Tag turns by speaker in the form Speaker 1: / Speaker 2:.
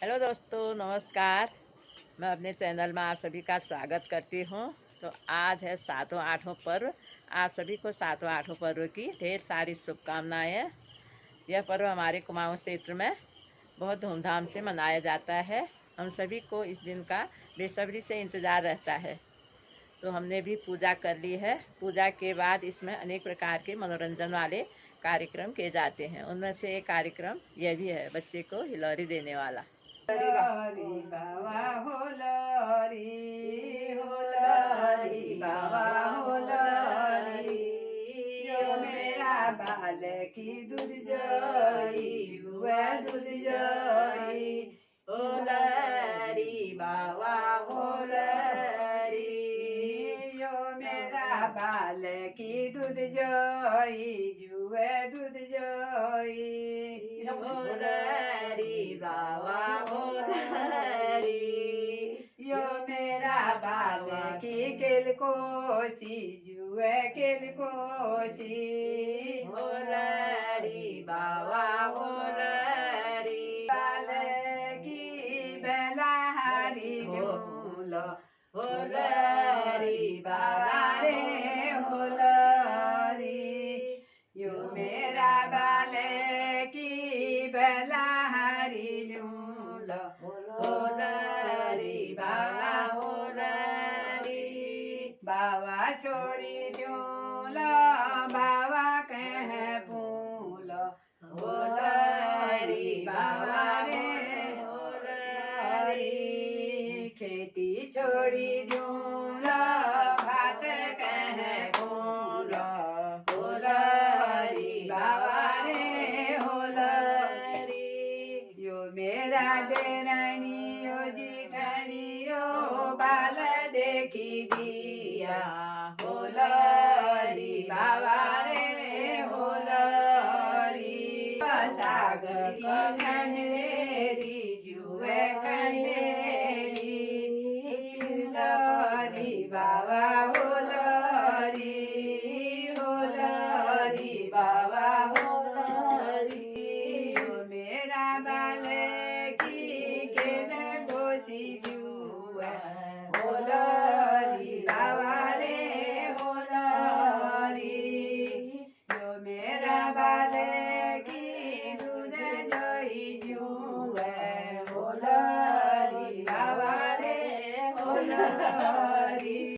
Speaker 1: Hello दोस्तों, नमस्कार। मैं अपने चैनल में आप सभी का स्वागत करती हूँ। तो आज है सातों आठों पर्व। आप सभी को सातों आठों पर्व की ढेर सारी शुभकामनाएं। यह पर्व हमारे कुमाऊं क्षेत्र में बहुत धूमधाम से मनाया जाता है। हम सभी को इस दिन का बेसब्री से इंतज़ार रहता है। तो हमने भी पूजा कर ली है। पूजा के बाद इसमें अनेक प्रकार के मनोरंजन वाले कार्यक्रम किए जाते हैं। उनमें से एक कार्यक्रम यह भी है, बच्चे को हिलौरी देने वाला।
Speaker 2: लरी बाबा हो लरी बाबा हो लरी यो मेरा बाल की दूध जोई जुआ दूध जोई हो लरी बाबा हो लरी यो मेरा बाल की दूध जोई जुए दूध जोई हो लरी बाबा यो मेरा बाल की केल कोसी जुए केल कोसी होलरी बाबा होलरी बाल की बेलाहारी झूल होलरी बाबा रे होलरी यो मेरा बाल की बेलाहारी झूल होलरी बाबा होलरी बाबा छोड़ी दूल बाबा कह फूल होलरी बाबा रे होलरी खेती छोड़ी दूल भात कह फूल होलरी बाबा रे होलरी यो मेरा देरानी यो जिठानी यो बाल देखी दिया होलरी बाबा रे होलरी सागरी खंडेरी जुए खंडेरी होलरी बाबा होलरी होलरी बाबा होलरी मेरा बाल की केन गोसी जुआ होलरी बाबा रे होलरी यो मेरा बाल की दूध जोई जुआ होलरी बाबा रे होलरी।